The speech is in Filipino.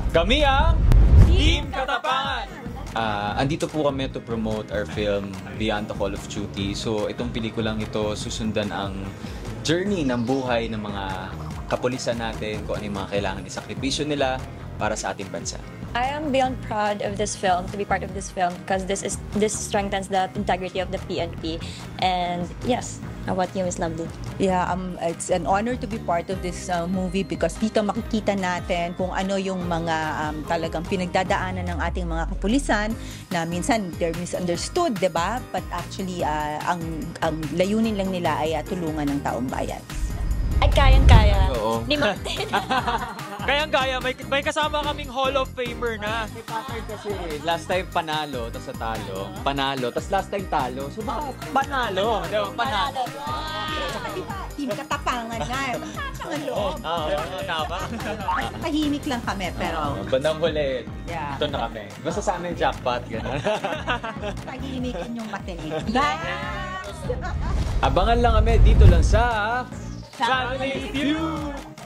Kami ang Team Katapangan! Andito po kami to promote our film Beyond the Call of Duty. So itong pelikulang ito susundan ang journey ng buhay ng mga kapulisan natin, kung ano yung mga kailangan isakripisyo nila para sa ating bansa. I am beyond proud of this film, to be part of this film, because this strengthens the integrity of the PNP. And yes, how about you, Miss Lovely? Yeah, it's an honor to be part of this movie because dito makikita natin kung ano yung mga talagang pinagdadaanan ng ating mga kapulisan na minsan they're misunderstood, di ba? But actually, ang layunin lang nila ay tulungan ng taong bayan. Ay, kayang-kaya. Oo. Ni Martin. Kayang-kaya, may kasama kaming Hall of Famer na. Si Packard kasi last time panalo, tapos talo, panalo, tapos last time talo. So baka panalo, di ba? Panalo. Tsaka diba, Team Katapangan na. Ang loob. Oo, tama. Tahimik lang kami, pero Bandang huli, Yeah. ito na kami. Basta sa amin jackpot, gano'n. tahimikin yung matinig. Abangan lang kami dito lang sa Family Feud!